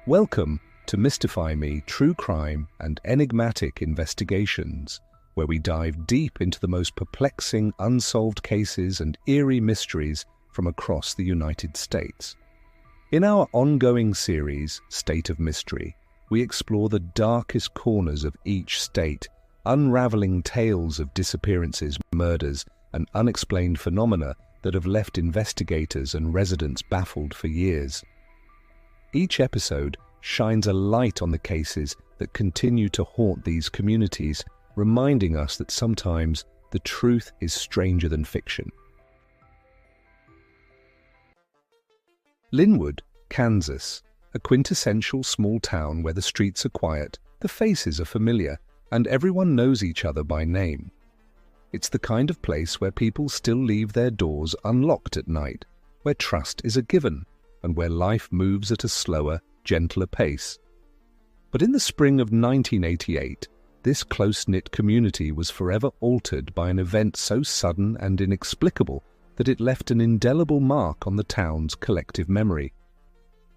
Welcome to Mystify Me True Crime and Enigmatic Investigations, where we dive deep into the most perplexing unsolved cases and eerie mysteries from across the United States. In our ongoing series, State of Mystery, we explore the darkest corners of each state, unraveling tales of disappearances, murders, and unexplained phenomena that have left investigators and residents baffled for years. Each episode shines a light on the cases that continue to haunt these communities, reminding us that sometimes the truth is stranger than fiction. Linwood, Kansas, a quintessential small town where the streets are quiet, the faces are familiar, and everyone knows each other by name. It's the kind of place where people still leave their doors unlocked at night, where trust is a given, and where life moves at a slower, gentler pace. But in the spring of 1988, this close-knit community was forever altered by an event so sudden and inexplicable that it left an indelible mark on the town's collective memory.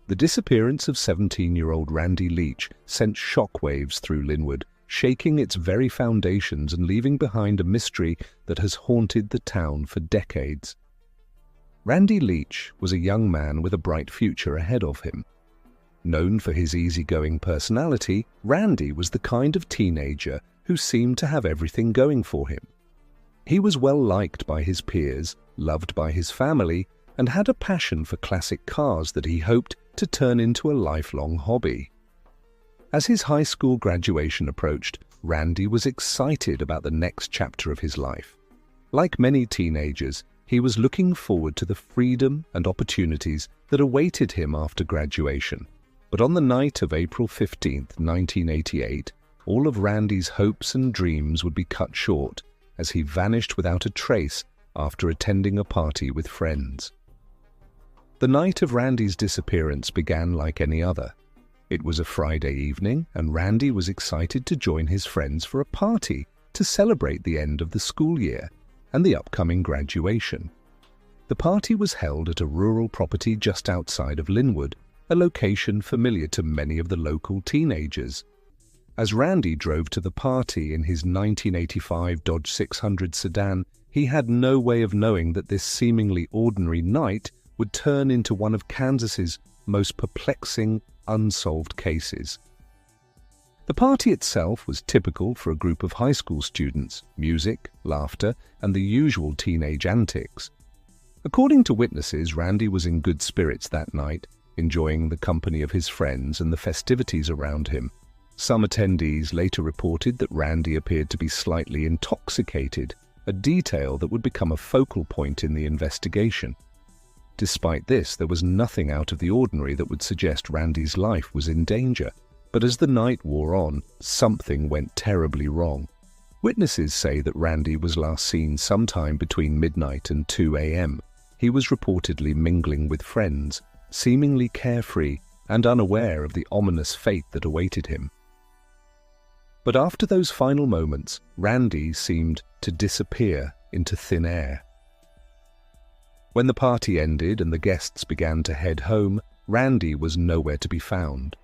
The disappearance of 17-year-old Randy Leach sent shockwaves through Linwood, shaking its very foundations and leaving behind a mystery that has haunted the town for decades. Randy Leach was a young man with a bright future ahead of him. Known for his easygoing personality, Randy was the kind of teenager who seemed to have everything going for him. He was well liked by his peers, loved by his family, and had a passion for classic cars that he hoped to turn into a lifelong hobby. As his high school graduation approached, Randy was excited about the next chapter of his life. Like many teenagers, he was looking forward to the freedom and opportunities that awaited him after graduation. But on the night of April 15th, 1988, all of Randy's hopes and dreams would be cut short as he vanished without a trace after attending a party with friends. The night of Randy's disappearance began like any other. It was a Friday evening, and Randy was excited to join his friends for a party to celebrate the end of the school year and the upcoming graduation. The party was held at a rural property just outside of Linwood, a location familiar to many of the local teenagers. As Randy drove to the party in his 1985 Dodge 600 sedan, he had no way of knowing that this seemingly ordinary night would turn into one of Kansas's most perplexing unsolved cases. The party itself was typical for a group of high school students: music, laughter, and the usual teenage antics. According to witnesses, Randy was in good spirits that night, enjoying the company of his friends and the festivities around him. Some attendees later reported that Randy appeared to be slightly intoxicated, a detail that would become a focal point in the investigation. Despite this, there was nothing out of the ordinary that would suggest Randy's life was in danger. But as the night wore on, something went terribly wrong. Witnesses say that Randy was last seen sometime between midnight and 2 a.m. He was reportedly mingling with friends, seemingly carefree and unaware of the ominous fate that awaited him. But after those final moments, Randy seemed to disappear into thin air. When the party ended and the guests began to head home, Randy was nowhere to be found.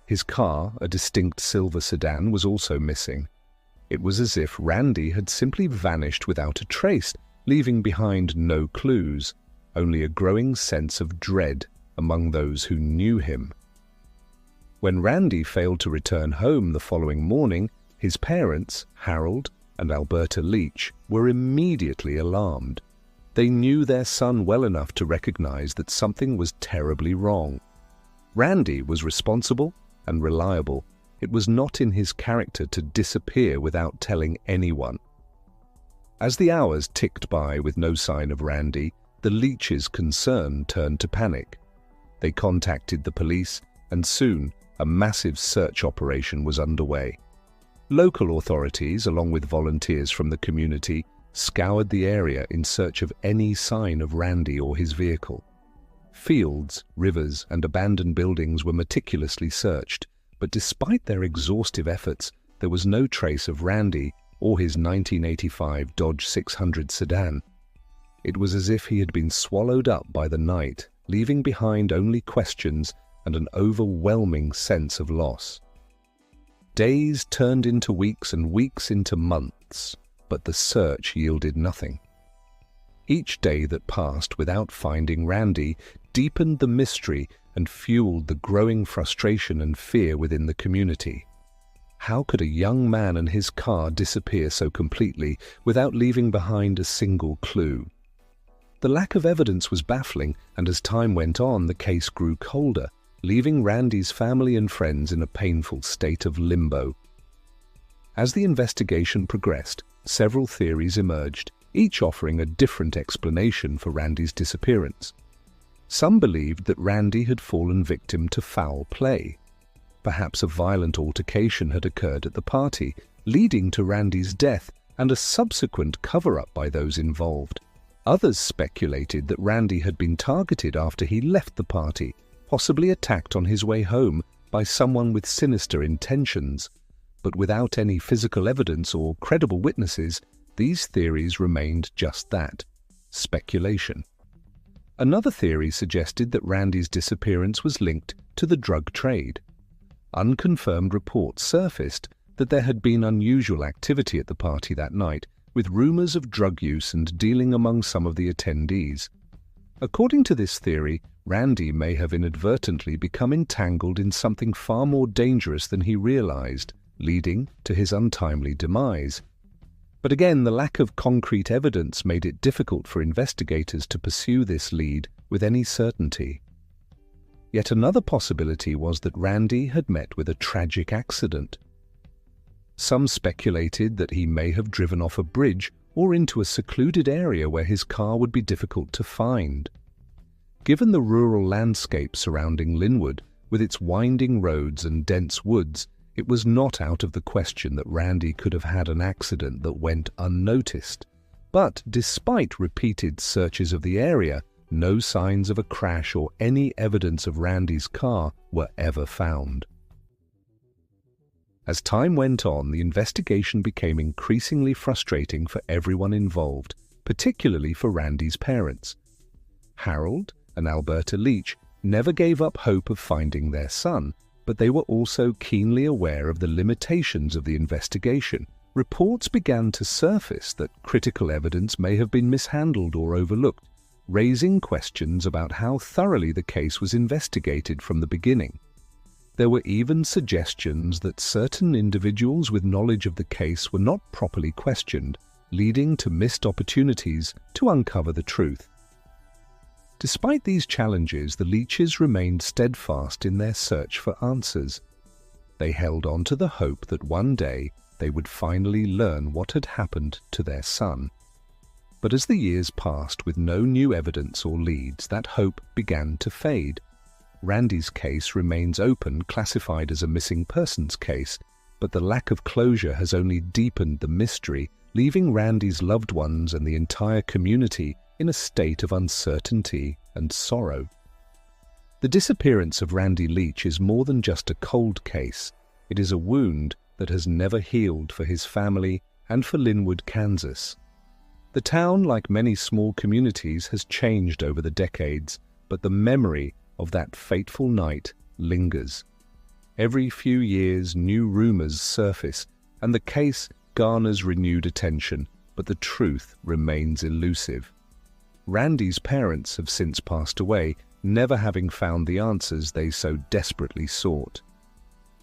His car, a distinct silver sedan, was also missing. It was as if Randy had simply vanished without a trace, leaving behind no clues, only a growing sense of dread among those who knew him. When Randy failed to return home the following morning, his parents, Harold and Alberta Leach, were immediately alarmed. They knew their son well enough to recognize that something was terribly wrong. Randy was responsible and reliable. It was not in his character to disappear without telling anyone. As the hours ticked by with no sign of Randy, the Leach's concern turned to panic. They contacted the police, and soon a massive search operation was underway. Local authorities, along with volunteers from the community, scoured the area in search of any sign of Randy or his vehicle. Fields, rivers, and abandoned buildings were meticulously searched, but despite their exhaustive efforts, there was no trace of Randy or his 1985 Dodge 600 sedan. It was as if he had been swallowed up by the night, leaving behind only questions and an overwhelming sense of loss. Days turned into weeks and weeks into months, but the search yielded nothing. Each day that passed without finding Randy deepened the mystery and fueled the growing frustration and fear within the community. How could a young man and his car disappear so completely without leaving behind a single clue? The lack of evidence was baffling, and as time went on, the case grew colder, leaving Randy's family and friends in a painful state of limbo. As the investigation progressed, several theories emerged, each offering a different explanation for Randy's disappearance. Some believed that Randy had fallen victim to foul play. Perhaps a violent altercation had occurred at the party, leading to Randy's death and a subsequent cover-up by those involved. Others speculated that Randy had been targeted after he left the party, possibly attacked on his way home by someone with sinister intentions. But without any physical evidence or credible witnesses, these theories remained just that, speculation. Another theory suggested that Randy's disappearance was linked to the drug trade. Unconfirmed reports surfaced that there had been unusual activity at the party that night, with rumors of drug use and dealing among some of the attendees. According to this theory, Randy may have inadvertently become entangled in something far more dangerous than he realized, leading to his untimely demise. But again, the lack of concrete evidence made it difficult for investigators to pursue this lead with any certainty. Yet another possibility was that Randy had met with a tragic accident. Some speculated that he may have driven off a bridge or into a secluded area where his car would be difficult to find. Given the rural landscape surrounding Linwood, with its winding roads and dense woods, it was not out of the question that Randy could have had an accident that went unnoticed. But despite repeated searches of the area, no signs of a crash or any evidence of Randy's car were ever found. As time went on, the investigation became increasingly frustrating for everyone involved, particularly for Randy's parents. Harold and Alberta Leach never gave up hope of finding their son, but they were also keenly aware of the limitations of the investigation. Reports began to surface that critical evidence may have been mishandled or overlooked, raising questions about how thoroughly the case was investigated from the beginning. There were even suggestions that certain individuals with knowledge of the case were not properly questioned, leading to missed opportunities to uncover the truth. Despite these challenges, the Leaches remained steadfast in their search for answers. They held on to the hope that one day they would finally learn what had happened to their son. But as the years passed with no new evidence or leads, that hope began to fade. Randy's case remains open, classified as a missing persons case, but the lack of closure has only deepened the mystery, leaving Randy's loved ones and the entire community in a state of uncertainty and sorrow. The disappearance of Randy Leach is more than just a cold case. It is a wound that has never healed for his family and for Linwood, Kansas. The town, like many small communities, has changed over the decades, but the memory of that fateful night lingers. Every few years, new rumors surface, and the case garners renewed attention, but the truth remains elusive. Randy's parents have since passed away, never having found the answers they so desperately sought.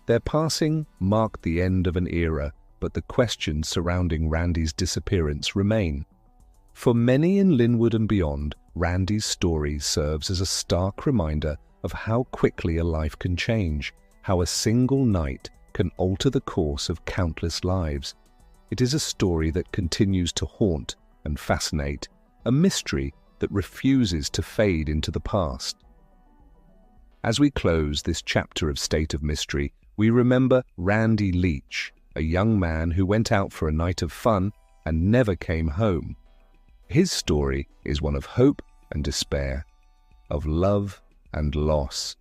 Their passing marked the end of an era, but the questions surrounding Randy's disappearance remain. For many in Linwood and beyond, Randy's story serves as a stark reminder of how quickly a life can change, how a single night can alter the course of countless lives. It is a story that continues to haunt and fascinate, a mystery that refuses to fade into the past. As we close this chapter of State of Mystery, we remember Randy Leach, a young man who went out for a night of fun and never came home. His story is one of hope and despair, of love and loss,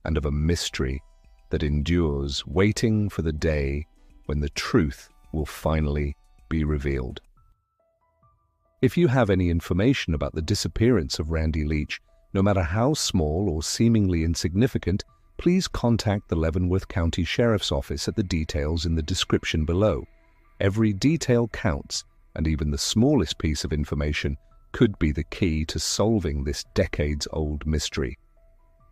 and of a mystery that endures, waiting for the day when the truth will finally be revealed. If you have any information about the disappearance of Randy Leach, No matter how small or seemingly insignificant, please contact the Leavenworth County Sheriff's Office at the details in the description below. Every detail counts, and even the smallest piece of information could be the key to solving this decades-old mystery.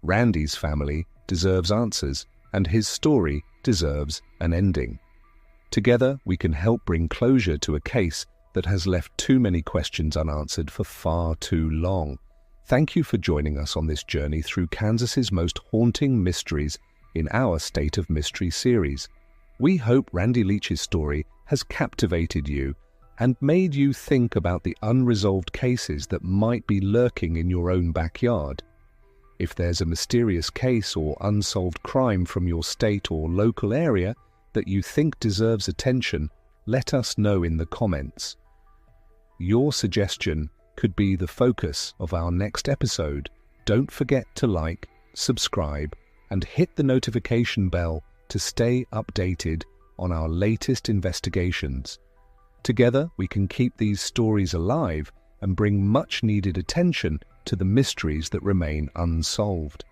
Randy's family deserves answers, and his story deserves an ending. Together, we can help bring closure to a case that has left too many questions unanswered for far too long. Thank you for joining us on this journey through Kansas's most haunting mysteries in our State of Mystery series. We hope Randy Leach's story has captivated you and made you think about the unresolved cases that might be lurking in your own backyard. If there's a mysterious case or unsolved crime from your state or local area that you think deserves attention, let us know in the comments. Your suggestion could be the focus of our next episode. Don't forget to like, subscribe, and hit the notification bell to stay updated on our latest investigations. Together, we can keep these stories alive and bring much-needed attention to the mysteries that remain unsolved.